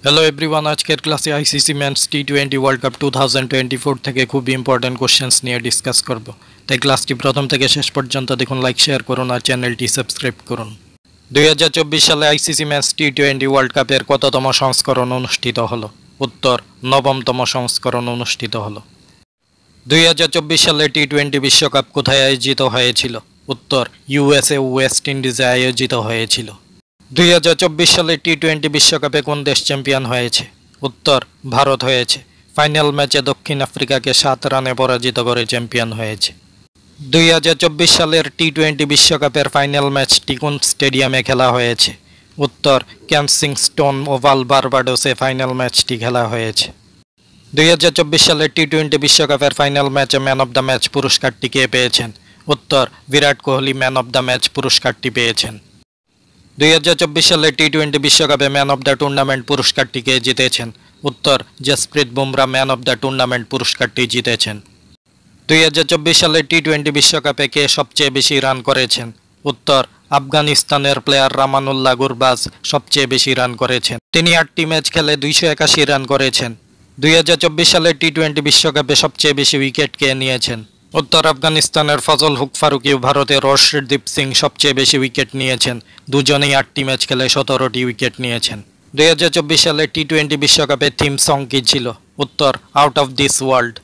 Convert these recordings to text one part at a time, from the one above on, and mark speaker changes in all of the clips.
Speaker 1: Hello everyone, আজকের ক্লাসে ICC men's টি20 ওয়ার্ল্ড কাপ 2024 থেকে খুব ইম্পর্টেন্ট কোশ্চেন্স নিয়ে ডিসকাস করব। তাই ক্লাসটি প্রথম থেকে শেষ পর্যন্ত দেখুন, লাইক শেয়ার করুন আর চ্যানেলটি সাবস্ক্রাইব করুন। 2024 সালে আইসিসি মেন্স টি20 ওয়ার্ল্ড কাপের কততম সংস্করণ অনুষ্ঠিত হলো? উত্তর, নবমতম সংস্করণ অনুষ্ঠিত হলো। 2024 সালে টি20 বিশ্বকাপ কোথায় আয়োজিত হয়েছিল? উত্তর, ইউএসএ ওয়েস্ট ইন্ডিজে আয়োজিত হয়েছিল। 2024 সালে টি20 বিশ্বকাপে কোন দেশ চ্যাম্পিয়ন হয়েছে? উত্তর, ভারত হয়েছে। ফাইনাল ম্যাচে দক্ষিণ আফ্রিকাকে 7 রানে পরাজিত করে চ্যাম্পিয়ন হয়েছে। 2024 সালের টি20 বিশ্বকাপের ফাইনাল ম্যাচটি কোন স্টেডিয়ামে খেলা হয়েছে? উত্তর, কেনসিংটন ওভাল বার্বাডোসে ফাইনাল ম্যাচটি খেলা হয়েছে। 2024 সালের টি20 বিশ্বকাপের ফাইনাল ম্যাচে ম্যান অব দ্য ম্যাচ পুরস্কারটি কে পেয়েছেন? উত্তর, Virat Kohli man of the match পুরস্কারটি পেয়েছেন। 2024 সালে টি20 বিশ্বকাপে ম্যান অব দ্য টুর্নামেন্ট পুরস্কারটি কে জিতেছেন? উত্তর, Jasprit Bumrah man of the tournament পুরস্কারটি জিতেছেন। 2024 সালে টি20 বিশ্বকাপে কে সবচেয়ে বেশি রান করেছেন? উত্তর, আফগানিস্তানের প্লেয়ার রামানুল্লাহ গুরবাজ সবচেয়ে বেশি রান করেছেন। তিনি 8টি ম্যাচ খেলে 281 রান করেছেন। 2024 সালে টি20 বিশ্বকাপে সবচেয়ে বেশি উইকেট কে নিয়েছেন? উত্তর, আফগানিস্তানের ফজল হুক ফারুকি ও ভারতের অর্শদীপ সিং সবচেয়ে বেশি উইকেট নিয়েছেন। দুজনেই 8টি ম্যাচ খেলে 17টি উইকেট নিয়েছেন। 2024 সালে টি20 বিশ্বকাপে থিম সং কি ছিল? উত্তর, আউট অফ দিস ওয়ার্ল্ড।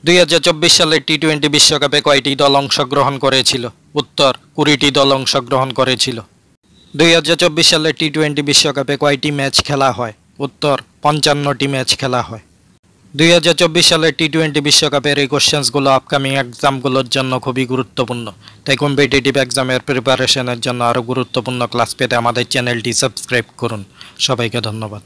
Speaker 1: 2024 সালে টি20 বিশ্বকাপে কয়টি দল অংশগ্রহণ করেছিল? উত্তর, 20টি দল অংশগ্রহণ করেছিল। 2024 সালে টি20 বিশ্বকাপে কয়টি ম্যাচ খেলা হয়? উত্তর, 55টি ম্যাচ খেলা হয়। 2024 সালে টি20 বিশ্বকাপের এই কোশ্চেন্সগুলো আপকামিং এক্সামগুলোর জন্য খুবই গুরুত্বপূর্ণ। তাই কম্পিটিটিভ এক্সামের প্রিপারেশনের জন্য আরও গুরুত্বপূর্ণ ক্লাস পেতে আমাদের চ্যানেলটি সাবস্ক্রাইব করুন। সবাইকে ধন্যবাদ।